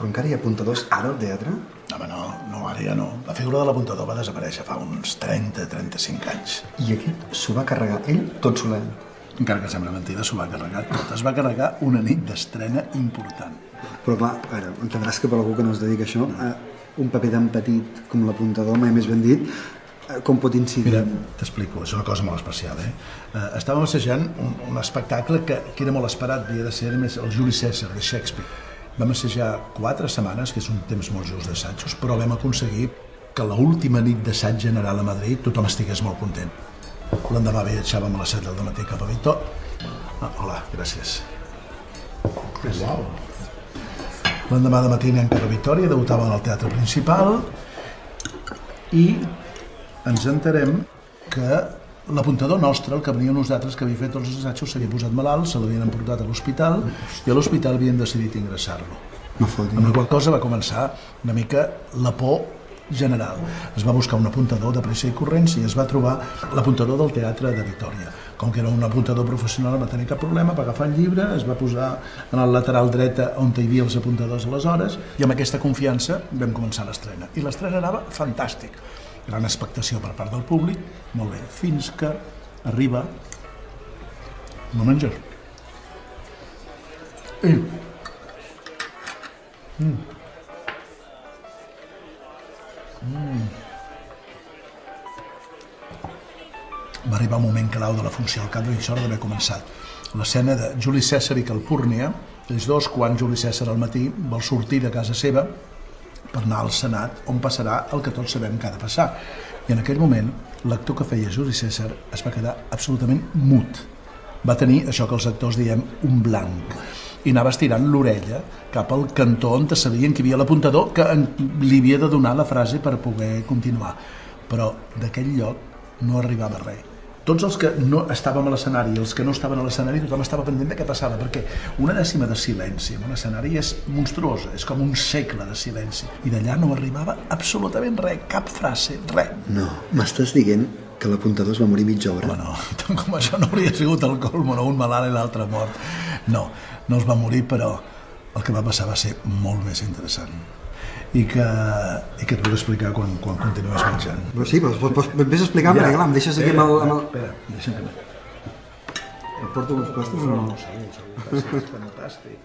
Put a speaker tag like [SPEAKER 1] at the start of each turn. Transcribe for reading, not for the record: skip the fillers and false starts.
[SPEAKER 1] Però encara hi ha apuntadors ara al teatre?
[SPEAKER 2] Home, no, ara ja no. La figura de l'apuntador va desaparèixer fa uns 30-35 anys.
[SPEAKER 1] I aquest s'ho va carregar ell tot solet?
[SPEAKER 2] Encara que sembla mentida, s'ho va carregar tot. Es va carregar una nit d'estrena important.
[SPEAKER 1] Però clar, ara, entendràs que per algú que no es dedica a això, un paper tan petit com l'apuntador, mai més ben dit, com pot incidir?
[SPEAKER 2] Mira, t'explico, és una cosa molt especial, Estàvem assajant un espectacle que era molt esperat, havia de ser el Juli Cèsar, de Shakespeare. Vam assajar 4 setmanes, que és un temps molt just d'assajos, però vam aconseguir que l'última nit d'assaig general a Madrid tothom estigués molt content. L'endemà viatjàvem a les 7 del matí cap a Vitoria. Hola, gràcies. Uau. L'endemà de matí anem cap a Vitoria, debutàvem al Teatre Principal i ens enterem que l'apuntador nostre, el que venia nosaltres, que havia fet tots els assajos, s'havia posat malalt, se l'havien emportat a l'hospital i a l'hospital havien decidit ingressar-lo. Amb la qual cosa va començar una mica la por general. Es va buscar un apuntador de pressa i corrents i es va trobar l'apuntador del Teatre de Vitòria. Com que era un apuntador professional no va tenir cap problema, va agafar el llibre, es va posar en el lateral dret on hi havia els apuntadors aleshores i amb aquesta confiança vam començar l'estrena. I l'estrena anava fantàstic. Gran expectació per part del públic, molt bé, fins que arriba el moment jo. Va arribar un moment clau de la funció, al cap de mitja hora d'haver començat. L'escena de Juli Cèsar i Calpúrnia, ells dos, quan Juli Cèsar al matí vol sortir de casa seva per anar al Senat, on passarà el que tots sabem que ha de passar. I en aquell moment, l'actor que feia Juli Cèsar es va quedar absolutament mut. Va tenir això que els actors diem un blanc. I anava estirant l'orella cap al cantó on sabien que hi havia l'apuntador que li havia de donar la frase per poder continuar. Però d'aquell lloc no arribava res. Tots els que no estàvem a l'escenari i els que no estaven a l'escenari, tothom estava pendent de què passava, perquè una dècima de silenci en un escenari és monstruosa, és com un segle de silenci. I d'allà no arribava absolutament res, cap frase, res.
[SPEAKER 1] No, m'estàs dient que l'apuntador es va morir mitja hora?
[SPEAKER 2] Home, no, tant com això no hauria sigut el colmo, no, un malalt i l'altre mort. No es va morir, però el que va passar va ser molt més interessant. I que et vull explicar quan continues menjant.
[SPEAKER 1] Però sí, però vés explicant-me, clar, em deixes aquí amb el...
[SPEAKER 2] Espera, deixa'm que...
[SPEAKER 1] Em porto uns pastos o no?
[SPEAKER 2] No, segur, és fantàstic.